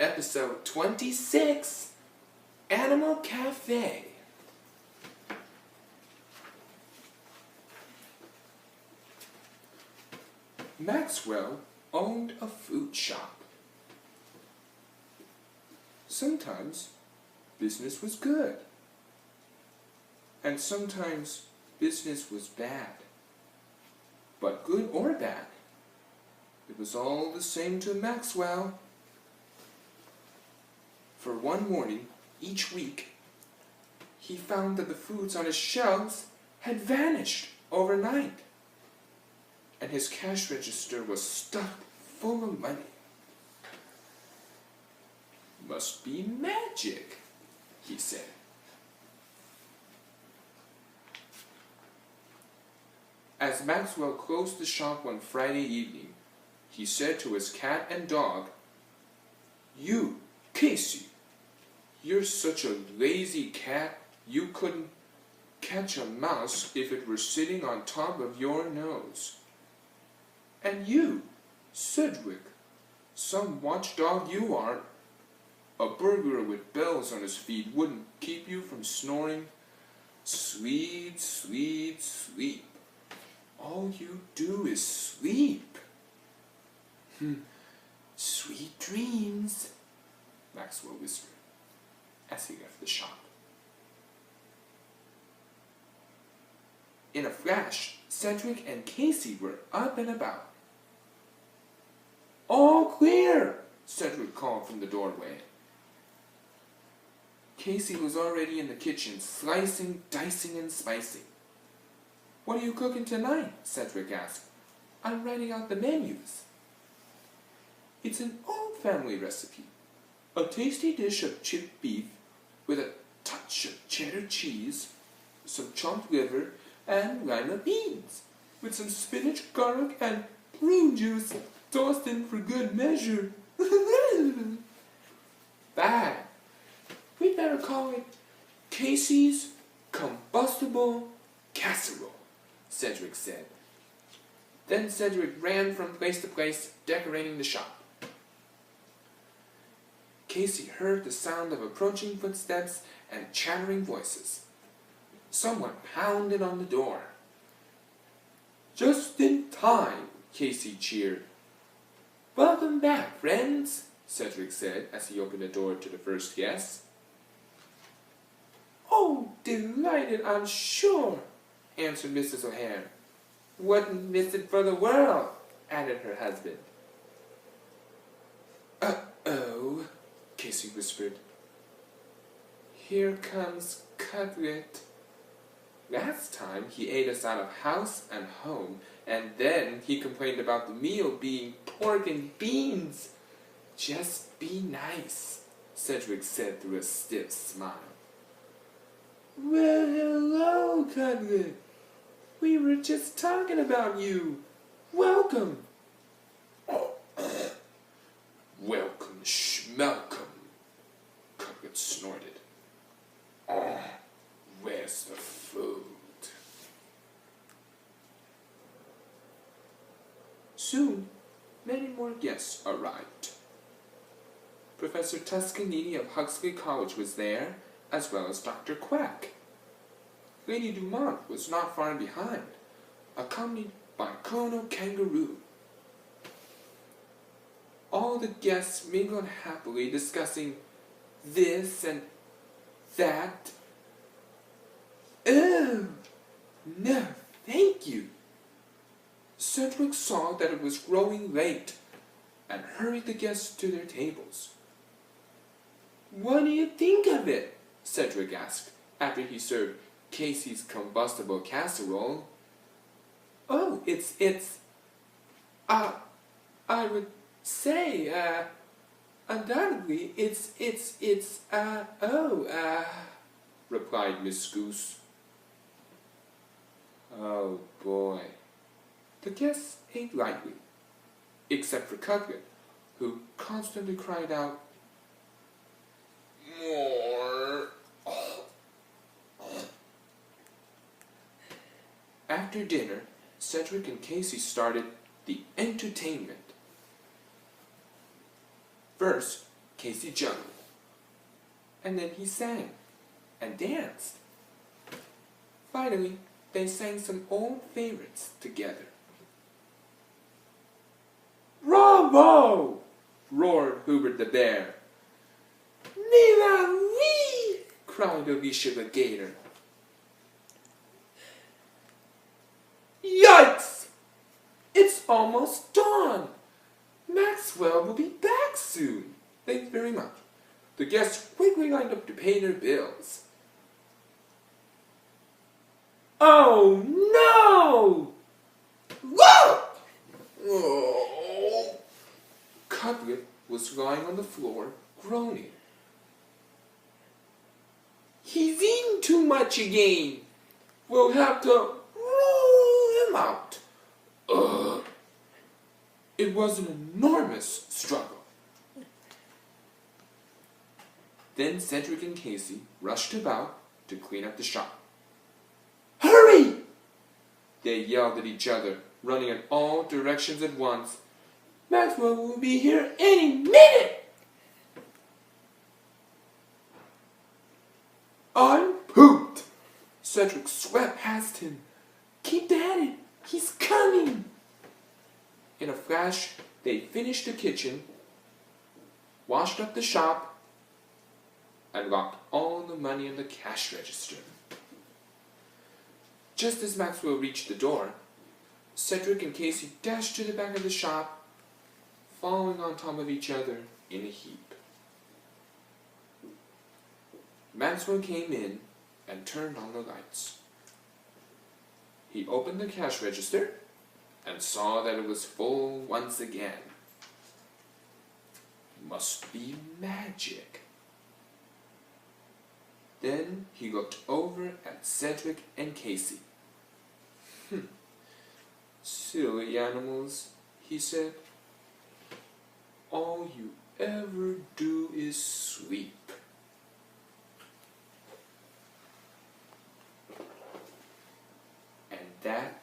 Episode 26, Animal Cafe. Maxwell owned a food shop. Sometimes business was good, and sometimes business was bad. But good or bad, it was all the same to Maxwell. For one morning each week, he found that the foods on his shelves had vanished overnight, and his cash register was stuffed full of money. "Must be magic," he said. As Maxwell closed the shop one Friday evening, he said to his cat and dog, "You, Casey, you're such a lazy cat, you couldn't catch a mouse if it were sitting on top of your nose. And you, Cedric, some watchdog you are. A burglar with bells on his feet wouldn't keep you from snoring. Sleep, sleep, sleep. All you do is sleep." "Sweet dreams," Maxwell whispered as he left the shop. In a flash, Cedric and Casey were up and about. "All clear," Cedric called from the doorway. Casey was already in the kitchen, slicing, dicing, and spicing. "What are you cooking tonight?" Cedric asked. "I'm writing out the menus." "It's an old family recipe. A tasty dish of chipped beef with a touch of cheddar cheese, some chopped liver, and lima beans, with some spinach, garlic, and prune juice tossed in for good measure." "Bad. We'd better call it Casey's Combustible Casserole," Cedric said. Then Cedric ran from place to place, decorating the shop. Casey heard the sound of approaching footsteps and chattering voices. Someone pounded on the door. "Just in time," Casey cheered. "Welcome back, friends," Cedric said as he opened the door to the first guest. "Oh, delighted, I'm sure," answered Mrs. O'Hare. "Wouldn't miss it for the world," added her husband. "Uh-oh," Casey whispered. "Here comes Cutlet. Last time he ate us out of house and home, and then he complained about the meal being pork and beans. Just be nice," Cedric said through a stiff smile. "Well, hello, Cutlet. We were just talking about you. Welcome." "Welcome, schmelcome," Cutlet snorted. Where's the food?" Soon, many more guests arrived. Professor Tuscanini of Huxley College was there, as well as Dr. Quack. Lady Dumont was not far behind, accompanied by Colonel Kangaroo. All the guests mingled happily, discussing this and that. "Oh, no, thank you." Cedric saw that it was growing late and hurried the guests to their tables. "What do you think of it?" Cedric asked after he served Casey's Combustible Casserole. "Oh, I would say, undoubtedly, replied Miss Goose. Oh boy. The guests ate lightly, except for Cutlet, who constantly cried out, "More!" After dinner, Cedric and Casey started the entertainment. First, Casey juggled. And then he sang and danced. Finally, they sang some old favorites together. "Bravo!" roared Hubert the bear. "Niva-wee!" cried Alicia the gator. Yikes! It's almost dawn. Maxwell will be back soon. Thanks very much. The guests quickly lined up to pay their bills. Oh no! Whoa! Oh. Cutlet was lying on the floor, groaning. He's eaten too much again. We'll have to roll him out. Ugh. It was an enormous struggle. Then Cedric and Casey rushed about to clean up the shop. Hurry! They yelled at each other, running in all directions at once. Maxwell will be here any minute! I'm pooped! Cedric swept past him. Keep at it! He's coming! In a flash, they finished the kitchen, washed up the shop, and locked all the money in the cash register. Just as Maxwell reached the door, Cedric and Casey dashed to the back of the shop, falling on top of each other in a heap. Maxwell came in and turned on the lights. He opened the cash register and saw that it was full once again. Must be magic. Then he looked over at Cedric and Casey. Silly animals, he said. All you ever do is sleep. And that